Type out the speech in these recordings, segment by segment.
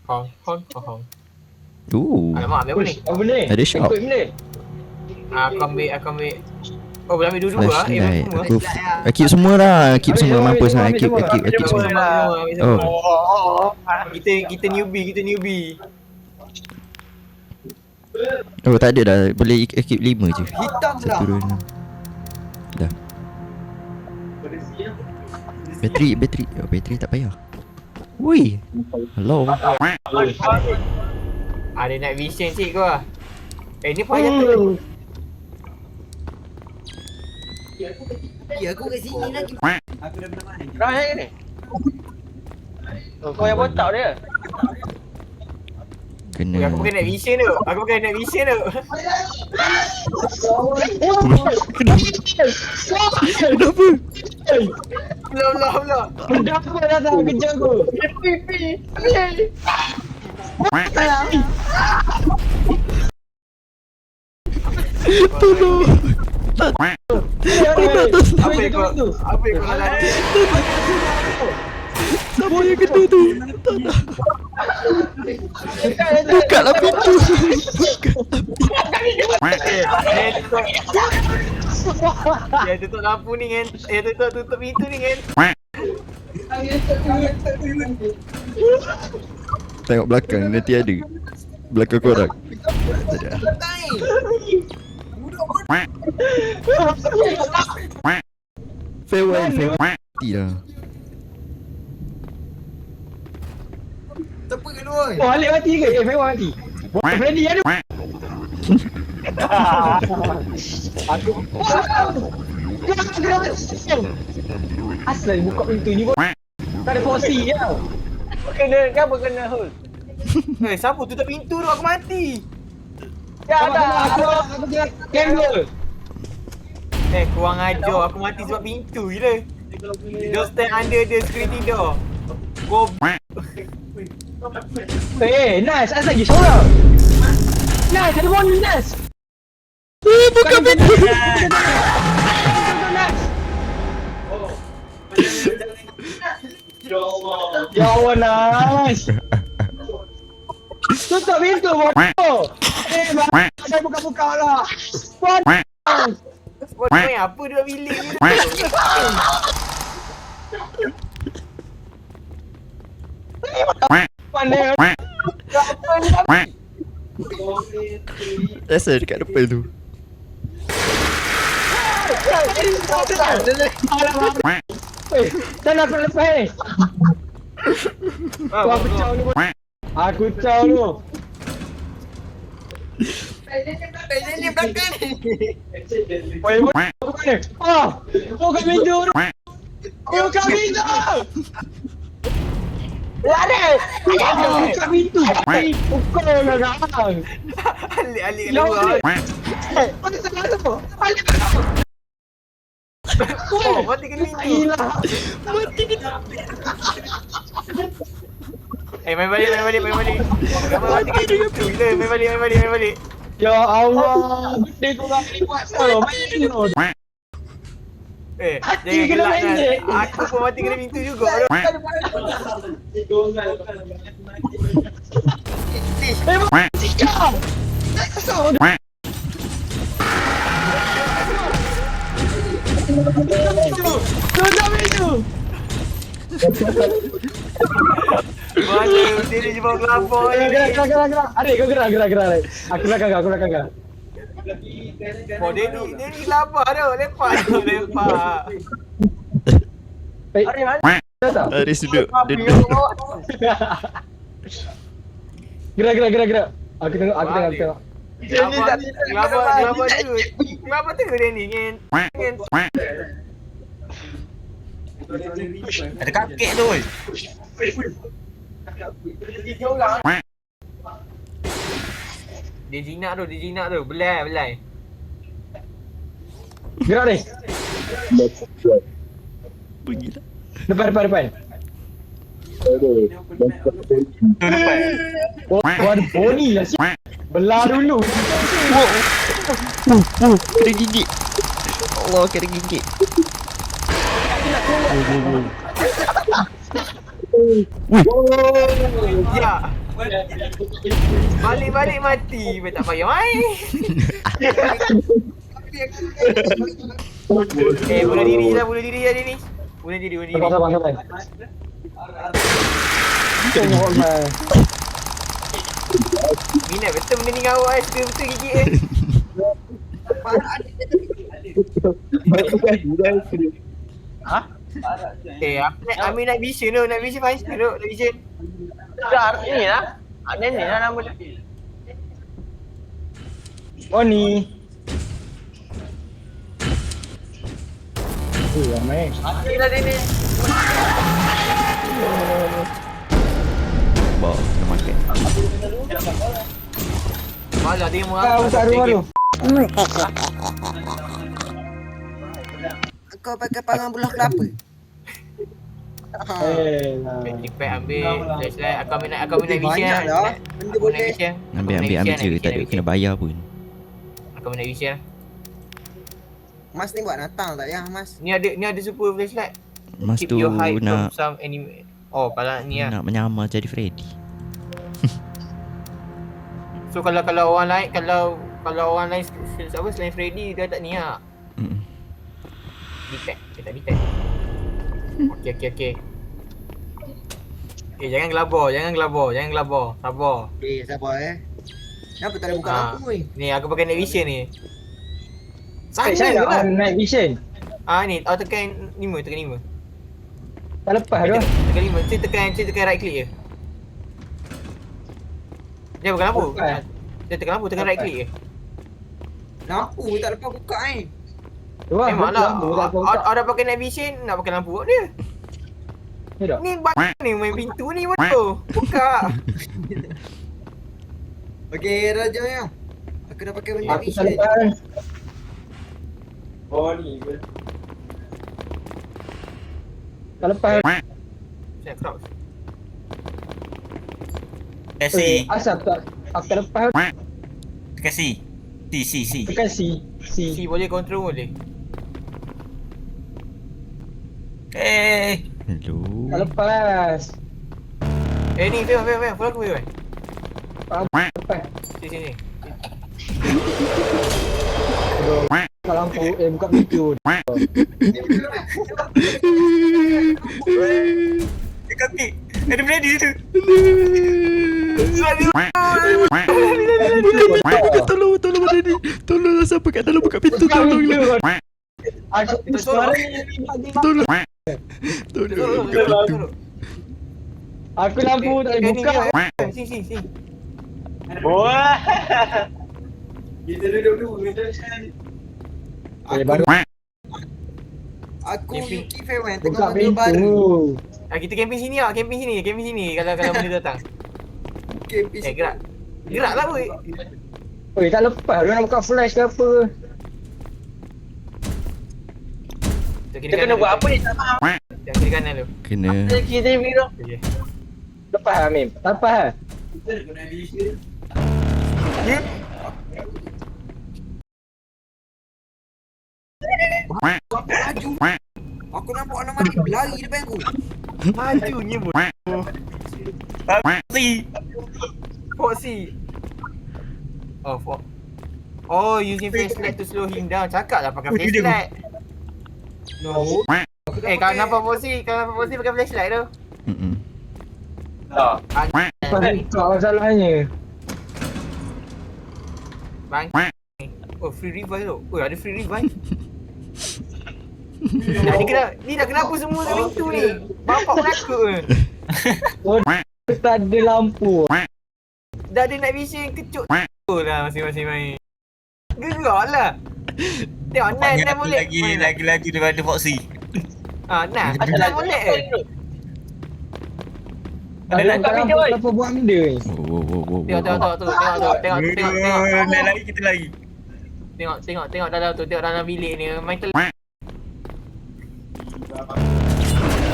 Hong, hong, hong, hong. Ooh. Alamak, ambil apa ni? Apa ni? Ada shop. Ikut benda. Aku ambil. Oh, boleh ambil dua-dua lah. Flashlight. Semua. Aku keep semua lah. Keep Ambil semua semua, mampus lah. ambil Keep semua. semua. Ambil Oh. semua. Kita newbie. Oh, tak ada dah. Boleh keep 5 je. Hitam dah. 1, 2, 6. Dah. Bateri. Oh, bateri tak payah. Wui. Hello. Ada night vision cik kau lah. Ni payah tu. Ya, aku kat sini lagi. Aku dah pernah main. Kau yang ni? Kau yang botak dia? Kena. Aku pakai night vision tu. Kenapa? Belum. Kenapa datang kerja aku? Tolong. Apa yang kau nak lari? Siapa yang kena tu? Bukalah pintu. Dia tutup lampu ni kan. Tutup pintu ni kan. Tengok belakang nanti ada. Belakang korang. Tak ada. Farewell. Tidak. Siapa kat luar? Oh, Alik mati ke? Memang mati. Freddy ada. Aku. Asal buka pintu ni pun. Tak ada fosi je. Kenapa kena hole? Siapa tutup pintu tu? Aku mati. Ya dah, aku kena gamble. Kurang ajar. Aku mati sebab pintu je lah. Don't stand under the security door. Go. Nice, asal lagi seorang. Nice, ada warning Nice. Buka pintu. Ya Allah, Nice. Tutup pintu, bodoh. Saya buka-buka lah. Kau main apa dua bilik ni? Mana? Rasa dekat depan tu. Dah nak aku lepas ni. Aku caw ni. Aku caw ni. Ni belakang ni. Oi, buka ni. Buka pintu. Buka pintu. Lari. Buka pintu. Buka lah kau. Alik keluar. Mana sana tu? Oh, mati kena pintu. Main balik. Mati kena pintu. Main balik. Ya Allah, benda kau nak buat apa? Main Jangan gelak kan. Aku pun mati kena pintu juga. Tutup pintu. Mana dia ni jumpa kelapa ni. Gerak. Adik kau gerak. Aku belakang kau. Oh, dia ni kelapa tu. Lepas. Adik mana? Datang. Aris duduk. Gerak. Aku tengok. Kelapa tu dia ni kan. Ada kakek tu. Dia jinak tu. Belai. Gerak ni. Pergilah. Depan. Depan. Oh, ada poni lah. Belah dulu. Kena gigit. Allah, kena gigit. Ya. Balik-balik mati. Tak payah main. Bunuh diri lah ni. Bunuh diri. Sabar. Tengok man. Minat betul benda ni dengan awak betul gigit Aku nak vision tu, nak vision fine tu, nak vision. Dah ni lah. Ni lah nama dia. Oh ni. Ramai. Mati lah dia ni. Bawa kena makan. Malah dia Kau tak rumah tu. Kau pakai pangan belah kelapa. Impact ambil flashlight. Aku ambil night vision. Banyak dah. Benda boleh. Ambil je, tak ada kena bayar pun. Aku ambil night vision. Mas ni buat Natal tak ya, Mas? Ni ada super flashlight. Mas Keep tu your height from nak some anime. Oh, kalau ni lah. nak menyamar jadi Freddy. So kalau orang lain kalau orang lain apa selain Freddy dia tak ni lah. Detect. Dia tak detect. Okey. Jangan gelabah. Sabar. Sabar Kenapa tak ada buka lampu ni? Ni aku pakai night vision ni. Saya nak on night vision. Ni tekan 5. Tak lepas tu. Tekan 5. Tekan right click je. Dia bukan lampu. Dia tekan lampu, tekan right click je. Lampu tak lepas buka ni. Tu lah. Memanglah. Orang pakai night vision nak pakai lampu buat dia. Ni tak. Ni ni main pintu ni bodoh. Buka. Okey, Raja ya. Aku dah pakai benda Aku tak vision. lepas. Tak lepas. Saya crouch. Kasih. Asal aku tak lepas. Kasih. Si. Tekan C. Si boleh control boleh. Hello. Tak lepas. Ni Fion. Follow aku Fion. Lepas. Sini. Buka lampu. Buka pintu. Kaki. Ada Freddy situ. Tolong Freddy. Tolong siapa kat dalam buka pintu, tolonglah. Aku suara Tolong buka pintu. Aku lampu tak boleh buka. Sini. Wah. Kita duduk dulu. Baru Aku Camping. Yuki Fewan buka tengah benda baru. pintu. Kita camping sini kalau benda datang. Camping. Gerak. Geraklah boy. Oi, tak lepas. Dia nak buka flash ke apa? Kita kena buat apa ni? Tak faham. Yang kiri kanan tu. Kena Kita biru. Okey. Lepas lah, Mim. Tak lepas lah. Aku nampak anak mati berlari depan aku. Majunya bodoh. Pasti. Foxy. Oh, using flashlight to slow him down. Cakap lah pakai flashlight. No. Kalau nampak Foxy pakai flashlight tu. Tak. Tak masalahnya. Bang. Oh, free revive tu. Oh, ada free revive. Ni dah kenapa semua kat pintu ni? Bapak penakut ke? Oh, tak ada lampu. Dah ada night vision kecut tu lah masing-masing main. Gerak lah. Tengok Nan boleh. Lagi daripada Foxy. Nan boleh ke? Tak ada lampu. Kenapa buat benda ni? Tengok. Naik lagi kita lagi. Tengok dalam tu, tengok dalam bilik ni. Main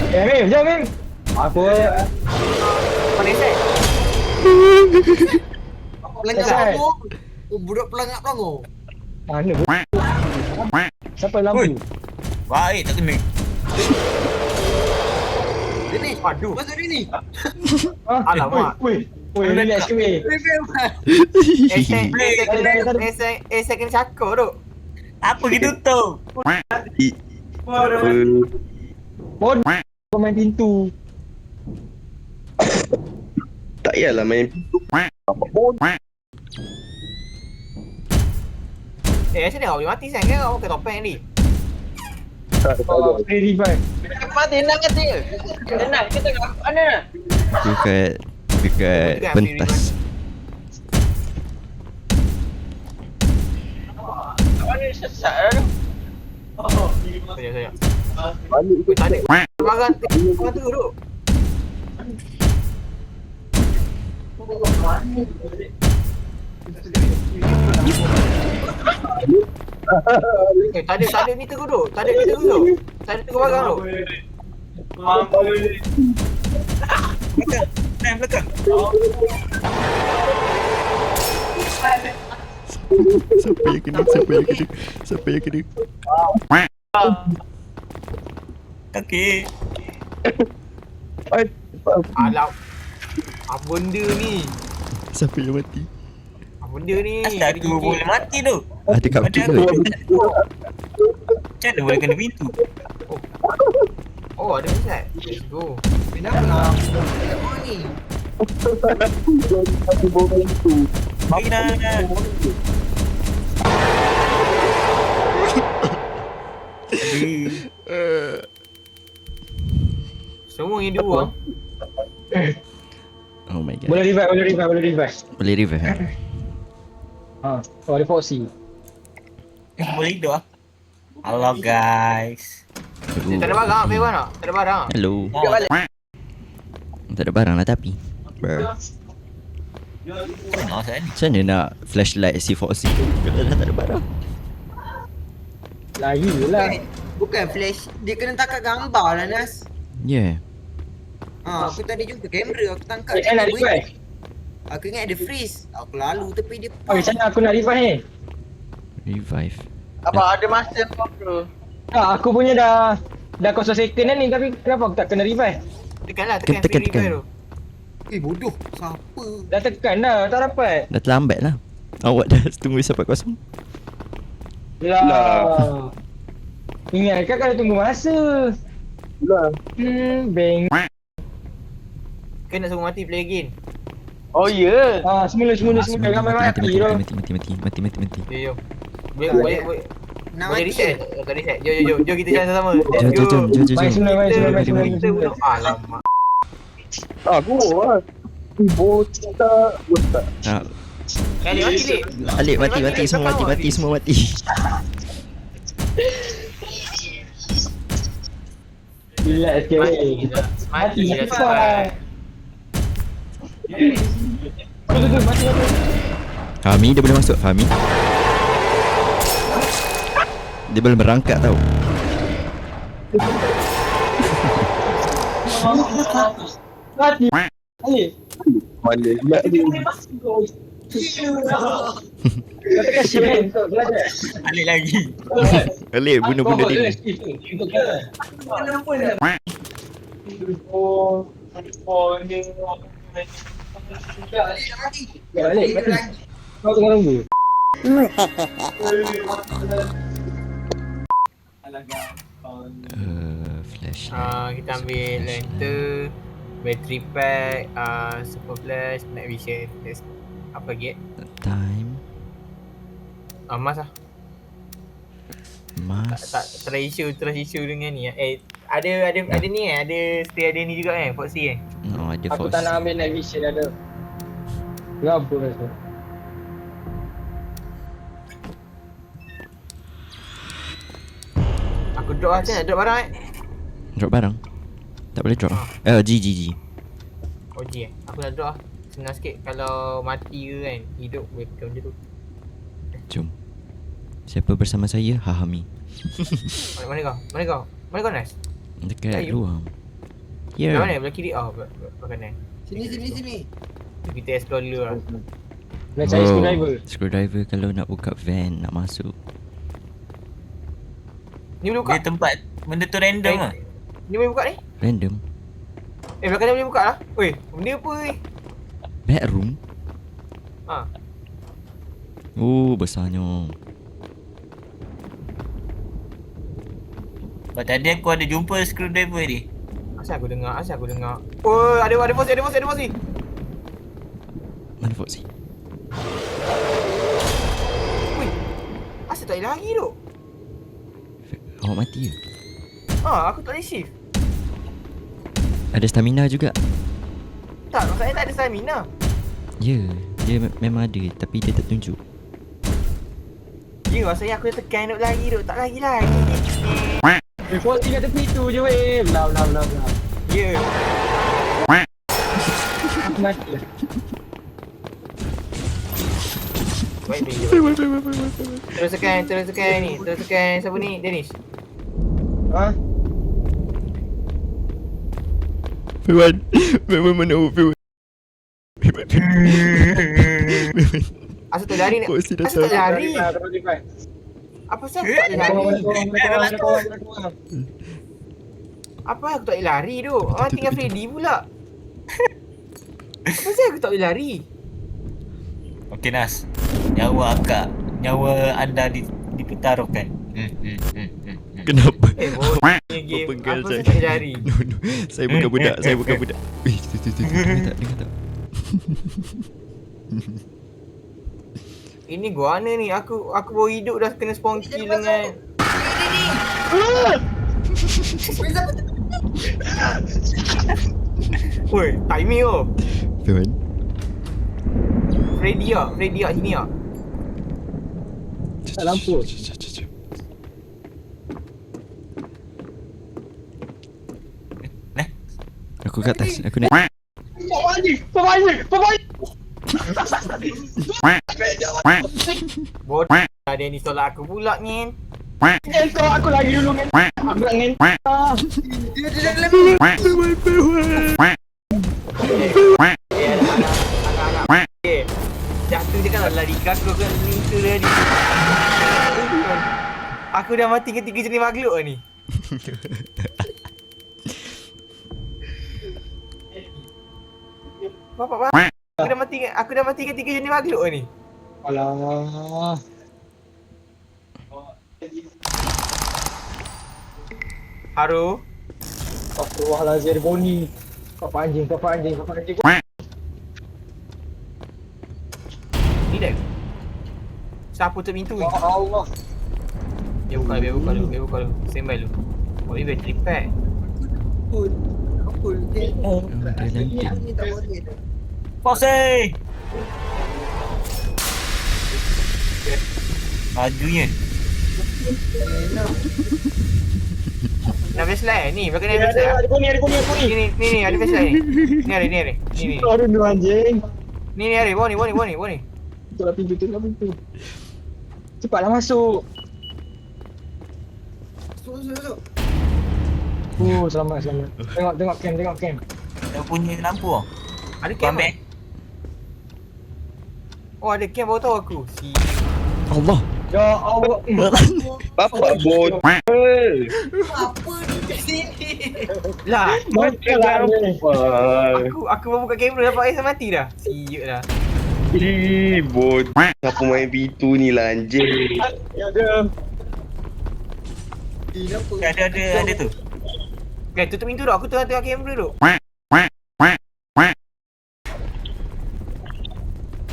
Mim, jom Mim. Apa? Mana set? Pelangak Selesai. pelongo. Budak pelangak pelongo. Mana bu? Siapa lampu? Oi. Baik tak kena. Dia ni. Aduh. Masuk dia ni. Alamak. Woi, relax ke weh. Saya kena cakap tu. Apa gitu tu? Bodoh. Kau main pintu. Tak payahlah main Saya tengok boleh mati sayang ke kau pakai topeng ni. Oh, free revive. Mati nak kata. Nak kita kat mana? Dekat pentas. Mana sesat tu? Sekejap. Tadi barang tu duduk. Tak ada ni terguduk. Tak ada tengok barang tu. Belakang. Siapa yang kena? Okey. Alah. Apa benda ni? Siapa yang mati? Apa benda ni? Asal aku boleh mati tu? Ada kat Macam pintu. mana boleh kena pintu? Oh, ada misal. Let's go. Kenapa nak? Kenapa ni? Bagi dah. Semua yang dua. Oh my god. Boleh revive. Boleh revive eh? Oh, ada Foxy. Boleh hidup ah. Hello guys. Tak ada barang, Fewan tak? Tak ada barang. Hello. Kita balik. Tak ada barang lah tapi. Oh, saya ni. Macam mana nak flashlight C4C kalau dah tak ada barang? Lagi lah. Bukan flash. Dia kena tangkap gambar lah, Nas. Yeah. Aku tadi jumpa kamera. Aku tangkap. Nak revive. Aku ingat ada freeze. Aku lalu tepi dia. Oh, macam mana aku nak revive ni? Revive. Apa ada masa bro? Aku punya dah 0 second dah ni, tapi kenapa aku tak kena revive? Tekanlah, Tekan. free revive tu. Bodoh. Siapa? Dah tekan dah, tak dapat. Dah terlambat lah. Awak dah tunggu sampai kosong. Lah. Ingatkan kalau tunggu masa. Lah. Bang. Kena suruh mati play again. Oh ya. Semula ramai mati tu. Mati. Yo. Boleh Nak boleh mati reset. ke? Tak reset. Jom kita jalan sama. Let's Jom. go. Main semula. Kita alamak. Aku lah. Bota. Alik mati lik. Alik mati semua mati. Relax ke. Mati dah Mati. sampai. Betul, mati. Fahmi dia boleh masuk Fahmi. Dia boleh merangkak tau. Mati. Alik. Mana nak ni? Katakan share untuk belajar. Alik lagi. Alik benda-benda dia. Kenapa ni? Alik. Kau tunggu. Flashlight. Kita ambil lantern, battery pack, super flash, night vision. Apa lagi? Time. Mas lah. Mas. Tak terus isu dengan ni. Ada ni ada stay ada ni juga Foxy Oh, ada Aku force. tak nak ambil night vision ada. Kenapa rasa? Aku drop macam mana? Drop barang Drop barang. Tak boleh drop. G. OG Aku nak drop lah. Senang sikit. Kalau mati ke kan, hidup boleh tekan benda tu. Jom. Siapa bersama saya? Hahami. Mana kau, Nas? Dekat Ayo. luar. Kat Here. mana? Belah kiri? Oh, belah kanan. Sini. Kita explore dulu lah. Nak cari screwdriver. Screwdriver kalau nak buka van, nak masuk. Ni boleh buka? Dia tempat benda tu random ah. Ni boleh buka ni? Random. belakang dia boleh buka lah. Oi, benda apa ni? Bedroom. Ha. Oh, besarnya. Tadi aku ada jumpa screwdriver ni. Asal aku dengar? Oh, ada Foxy. Mana Foxy? Ui. Asal tak boleh lari tu? Awak mati ke? Ha, aku tak boleh shift. Ada stamina juga. Tak, maksudnya tak ada stamina. Ya, dia memang ada tapi dia tak tunjuk. Ya, maksudnya aku dah tekan nak lari tu. Tak lari lagi. Before tinggal tepi tu je weh. Belah. Ya. Aku mati lah. Baik, Terus tekan ni. Terus tekan siapa ni? Dennis. Ha? Fiwan. Memang mana Fiwan? Asal tak lari ni? Foxy dah Asal tak lari? Lari. Apa pasal aku tak boleh lari? Apa aku tak boleh lari tu? Orang tinggal Freddy pula. Apa pasal aku tak boleh lari? Okey Nas. Nyawa anda dipertaruhkan. Kenapa? Bodoh game. Penggal Apa pasal saya. tak boleh lari? No. Saya bukan budak. Dengar tak? Ini gua mana ni? Aku baru hidup dah kena spawn kill dengan Woi, timing tu. Fiwan. Freddy sini ah. Tak lampu. Aku kat atas. Aku naik. Bodoh. Ada ni tolak aku pula ni. Kau aku lagi dulu kan. Aku nak ngin. Anak-anak. Jatuh je kan lari aku kan ni tu tadi. Aku dah mati ketiga jenis makhluk ni. Bapak. Aku dah mati ketiga jenis makhluk ni. Alah. Haru. Astagfirullahalazim Boni. Kau anjing. Ni dah. Siapa tutup pintu ni? Ya Allah. Biar buka dulu. Standby dulu. Oh, ni battery pack. Apa dia? Dia Ni tak boleh dah. Foxy! Majunya. Nak flashlight ni, belakang ni ada flashlight. Ada Boni. Ni ada flashlight ni. Ni ada. Ni. Aduh anjing. Ni ada. Boni. Tutuplah pintu. Cepatlah masuk. Masuk. Selamat. Tengok cam. Dah punya lampu tau. Ada Kau cam. ambil. Oh, ada cam baru tahu aku. Si. Allah. Ya Allah. Bapak bot. Apa ni kat sini? Lah, Makanlah ni. aku baru buka kamera dapat Aisyah mati dah. Siut dah. Ih, bot. Siapa main pintu ni lah anjing. Ya ada. Kenapa? Ada tu. Okay, tutup pintu tu. Aku tengah kamera tu.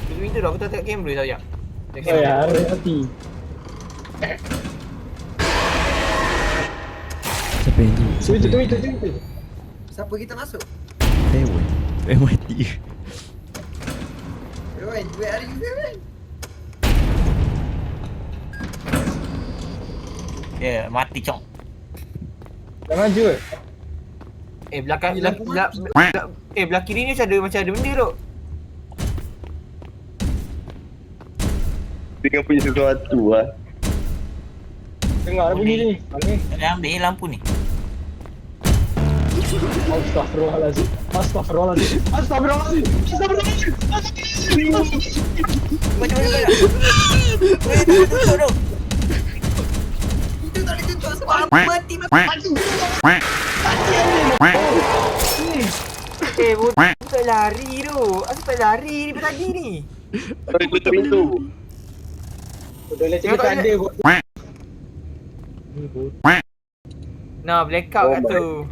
Tutup pintu tu. Aku tengah tengok kamera sekejap. Oh ya, hati. Siapa yang tu? Tu. Siapa kita masuk? Fiwan. Fiwan mati. Where are you going? Ya, mati cok. Dah maju ke? Belakang Lampu belah kiri ni macam ada benda tu. Dengan punya sesuatu lah. Dengar bunyi ni. Ni. Dah ambil lampu ni. Astagfirullahalazim. Macam mana kau? Tutup tu. Itu tak boleh tutup sebab aku mati. bodoh tak lari tu. Asal tak lari ni tadi ni? Kau tutup pintu. Betul lah cakap tak ada kot. Nah, blackout kat tu.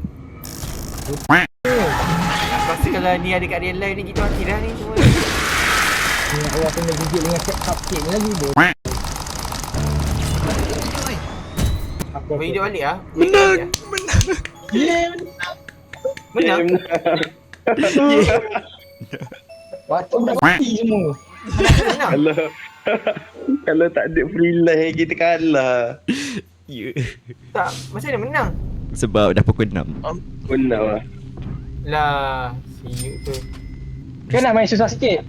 Aku rasa kalau ni ada kat real life ni kita mati dah ni semua. Ni awak kena gigit dengan cupcake ni lagi bodoh. Apa Bagi dia balik ah. Menang. Menang. Waktu dah mati semua. Menang. Kalau tak ada free life kita kalah. Ya. Tak, macam mana menang? Sebab dah pukul 6. Benar lah. Lah, siut tu. Kau nak main susah sikit?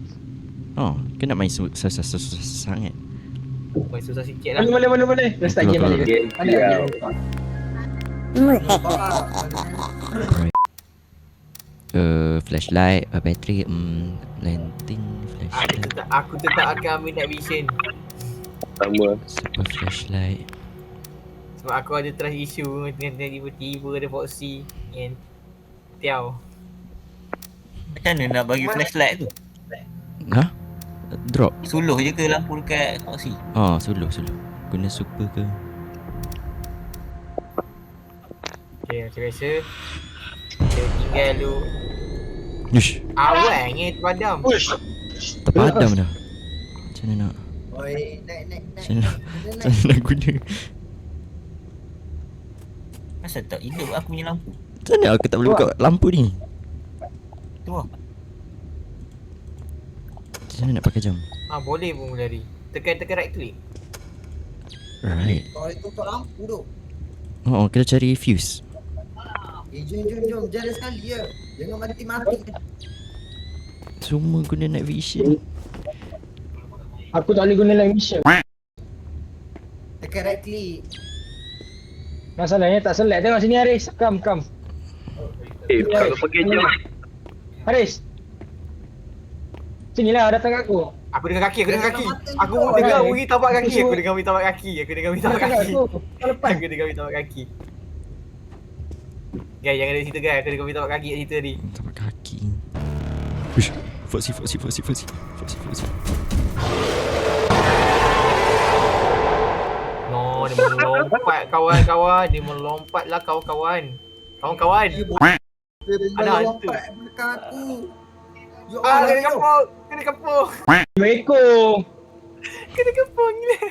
Oh, kau nak main susah sangat. Main susah sikit lah. Boleh. Dah start game balik. Mana? Flashlight, bateri, lantern, flashlight. Aku tetap akan ambil night vision. Sama. Super flashlight. Sebab aku ada trust issue. Tiba-tiba ada Foxy yang Tiao. Macam mana nak bagi flashlight tu? Ha? Drop. Suluh je ke lampu dekat Foxy? Oh, suluh. Guna super ke? Okay, macam biasa. Kita tinggal dulu. Yush. Awalnya terpadam. Terpadam dah. Macam mana nak? Oi, naik. Macam mana nak guna? Asal tak hidup aku punya lampu? Macam mana aku tak boleh buka lampu ni? Tu lah. Macam mana nak pakai jam? Boleh pun lari. Tekan right click. Right. Kau itu kau lampu tu. Oh, kena cari fuse. Jom. Jalan sekali je. Jangan mati-mati. Semua guna night vision. Aku tak boleh guna live mission. Tekan right click. Masalahnya tak select. Tengok sini Haris. Come. Kalau pakai jam. Haris. Sinilah datang kat aku. Aku dengar kaki. Aku dengar bunyi tapak kaki. Aku dengar bunyi tapak kaki. Kau lepas. Aku dengar bunyi tapak kaki. Guys, jangan ada situ guys. Aku dengar bunyi tapak kaki kat situ tadi. Tapak kaki. Uish. Foxy. No, dia melompat kawan-kawan. Dia melompatlah kawan-kawan. Kawan-kawan. Ada hantu. Belakang aku. Ya Kena kapur. Assalamualaikum. Kena kapur gila.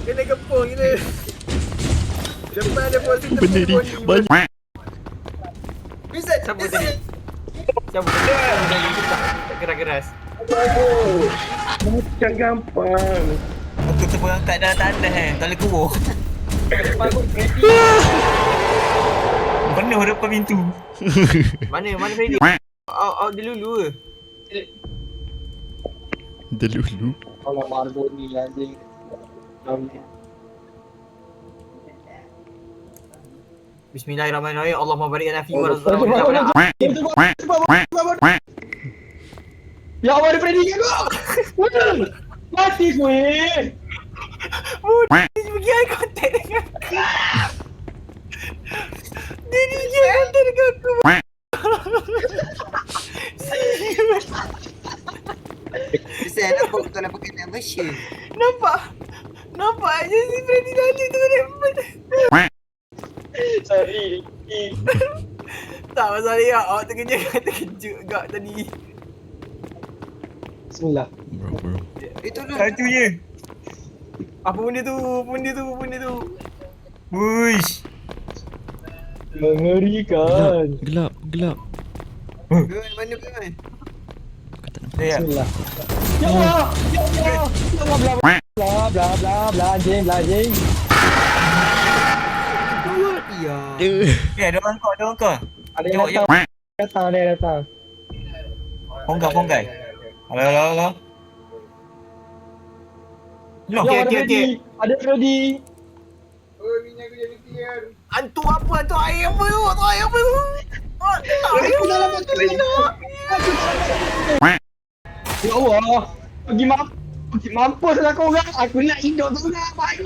Kena kapur gila. Depan ada posisi. Benda ni banyak. Siapa tadi? Tak keras-keras. Macam gampang. Aku terperangkap dalam tandas tak boleh keluar. Penuh depan pintu. Mana Freddy? Out dulu ke? Dulu. Allah marbo ni anjing. Bismillahirrahmanirrahim. Allahumma barik lana fi wa razaqna. Ya Allah, ada Freddy kat kau. Mati weh. Dia pergi eye contact dengan aku. Dia pergi eye contact dengan aku. Serius. Saya nak buat kau nak pakai night vision. Nampak je si Freddy tadi tu dia. Sorry. Tak masalah ya. Awak terkejut agak tadi. Bismillah. Bro. Itu tu. Satu je. Apa benda tu? Wuish. Mengerikan. Gelap. Mana man? Aku tak nampak. Bismillah. Ya Allah. Bla anjing. Ya. Ada orang kau. Ada yang datang. Ponggai. Halo. Okey. Ada Freddy. Hantu apa? Hantu air apa tu? Ya Allah. Pergi mampus lah kau orang. Aku nak hidup tu lah. Baik.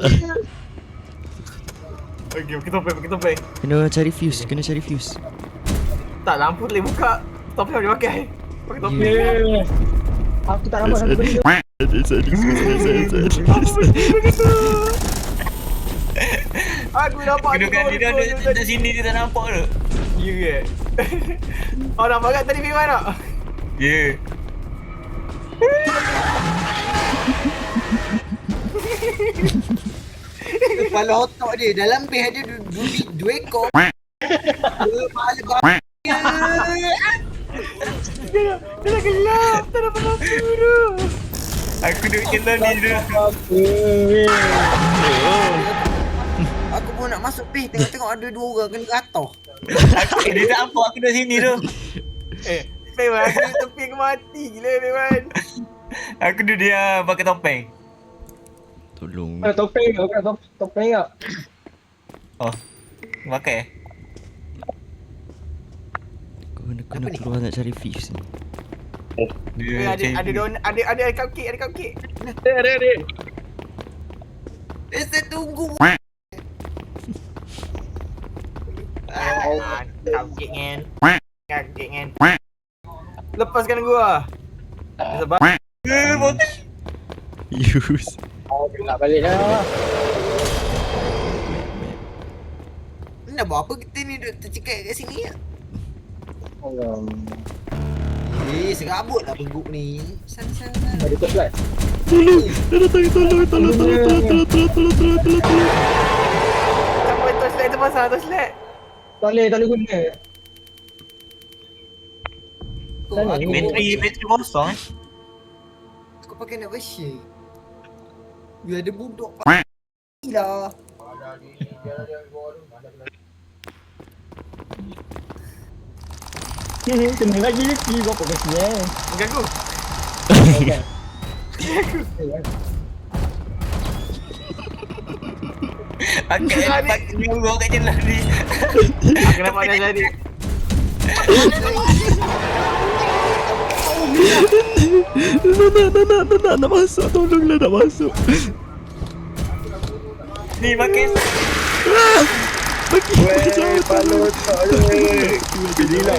Okay, pakai topeng. Kena cari fuse. Tak, lampu boleh buka. Topeng boleh pakai. Pakai topeng. Yeah. Aku tak nampak satu benda. Aku nampak Kedudukan dia dah sini dia tak nampak ke? Ya ke? Oh, nampak kat tadi Firman tak? Ya. Kepala otak dia dalam beh ada dua ekor. Kepala babi. Dia dah gelap. Tak dapat lampu tu. Aku duduk jalan ni dulu. Aku pun nak masuk beh tengok ada dua orang kena ratah. Dia tak nampak aku dah sini tu. Firman, aku di tepi aku mati gila Firman. Aku duduk dia pakai topeng. Tolong. Ada topeng ke? Ada topeng tak? Oh. Pakai. Kena keluar nak cari fuse ni. Dia Ada cupcake, ada cupcake. Ada. Saya tunggu. Cupcake kan. Lepaskan gua. Sebab Use. Oh, nak balik dah. Nak buat apa kita ni duduk tercekat kat sini ya? Serabut lah bentuk ni. Sana. Ada top light. Tolong. Tolong. sampai torchlight tu pasang torchlight. Tak boleh guna. bateri kosong eh. Aku pakai nak version. You ada budak pak lah. Kena lagi Ricky berapa kasi Mengganggu. Okay. Pakai nyuruk kat jalan ni. Aku nampak dah jadi. Nak masuk. Tolonglah nak masuk. Ni pakai Bagi Balut tak ada.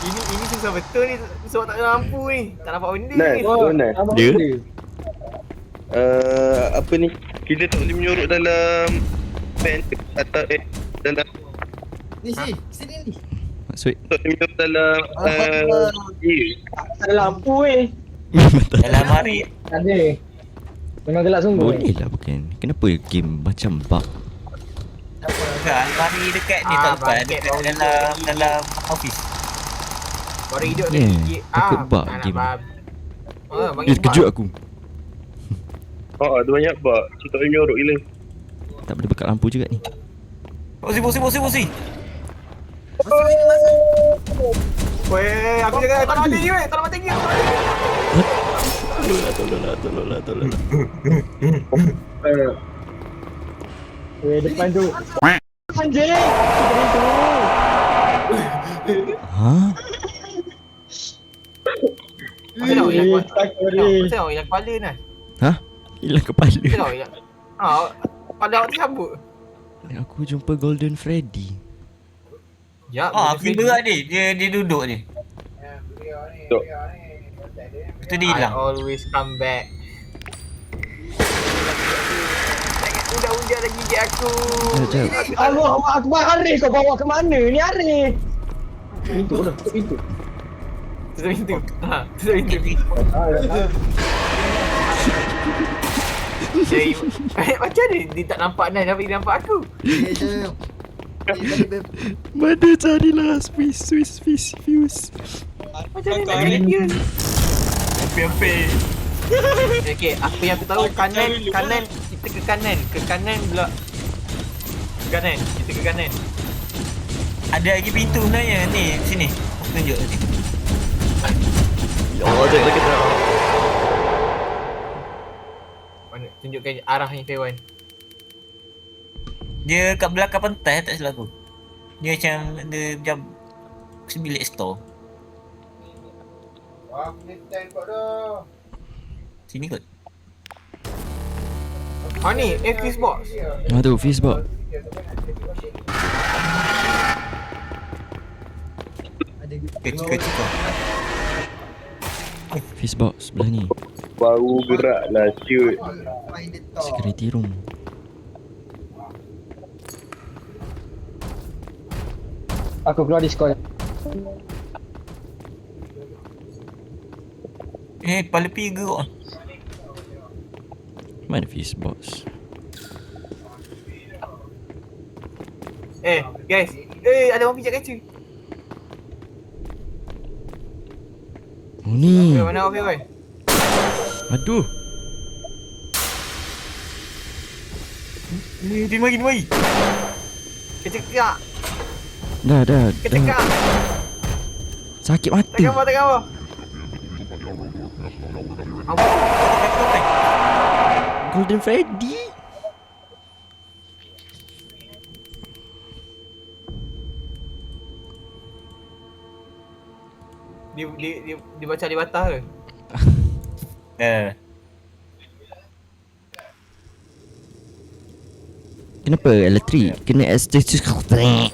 Ini susah betul ni sebab tak ada lampu ni. Tak nampak benda Nas, ni. Nas. Dia? Apa ni? Kita tak boleh menyorok dalam fan atau dalam Ni sini ni. Maksud tak boleh menyorok dalam Tak ada lampu dalam mari. Tak ada. Memang gelap sungguh boleh lah bukan. Kenapa game macam bug? Kan mari dekat ni tak lepas dekat dalam office. Baru hidup Yeah, ni. takut bug anak game. bab. Bagi Terkejut aku. ada banyak bug. Kita tak boleh menyorok gila. Tak boleh buka lampu juga ni. Bosi. Weh, aku jaga tak mati ni weh. Tak mati ni. Tolonglah. Weh, depan tu. Anjing. Kita tu. Ha? Aku tahu yang kuat. Takut Aku ni. tahu yang kepala ni. Ha? Hilang kepala. Aku tahu yang. Pada awak tersambut. Aku jumpa Golden Freddy. Ya, Aku juga ni. Dia duduk ni. Duduk. Itu dia I hilang. always come back. Udah lagi gigi aku. Sekejap. Allah Akbar Arif, kau bawa ke mana ni Arif? Pintu dah, tutup pintu. Tutup pintu. Tutup pintu. Jadi, macam mana dia tak nampak Nas tapi dia nampak aku? Jom. Mana carilah fuse. Macam mana nak cari dia? Hampir. Okay, apa yang aku tahu kanan kita ke kanan pula. Kita ke kanan. Ada lagi pintu sebenarnya ni sini. Aku tunjuk ni. Ya Allah, jangan kita. Mana tunjukkan arahnya Firman. Dia kat belakang pentas tak silap aku. Dia macam ada macam sebilik store. Sini kot. Ni, fuse box. Tu fuse box. Ada Kecil-kecil kau. Fuse box sebelah ni. Baru gerak lah shoot. Find the top. Security room. Aku keluar Discord. Kepala piga kau. Mana fuse box? Guys. Ada orang pijak kaca. Oh ni. Mana Ofi boy? Aduh. Dia mari. Kecekak. Dah. Kecekak. Sakit mata. Tak apa. Golden Freddy. Dia baca di batas ke? Kenapa elektrik? Kena estetik. Takutnya.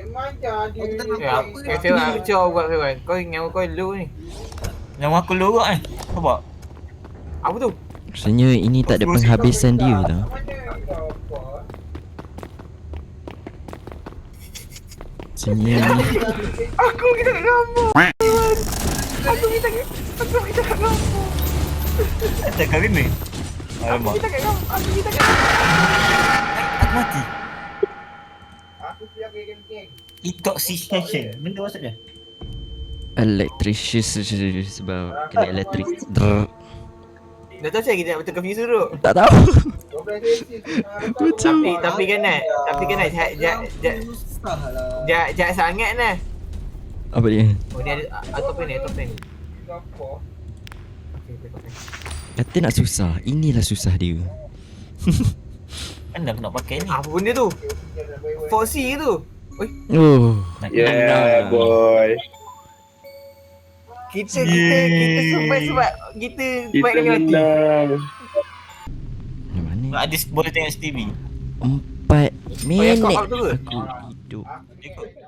Aku tak nampak apa dah. Firwan, aku cuba buat Firwan. Kau nyawa kau low ni. Nyawa aku lu kot Nampak? Apa tu? Rasanya ini tak ada penghabisan dia tau. Rasanya ni. Aku kita kat gambar. Aku kita kat gambar. Tak kau kena. Alamak. Kita kat gambar. Aku kita kat Aku mati. Aku siap geng. Intoxication. Benda maksudnya? Electrician sebab kena elektrik. Drrr. Dah tahu saya kita nak betul fuse dulu. Tak tahu. Tapi kena. Susah lah. Jat sangat nah. Apa dia? Oh ni ada top ni. Okay. Kata nak susah. Inilah susah dia. Mana aku nak pakai ni? Apa benda tu? Foxy tu. Oi, Oh. Yeah boy. kita survive sebab kita Kita baik dengan hati. menang. Mana? Ada boleh tengok TV. 4 minit kau out tu ke? aku hidup. Ikut.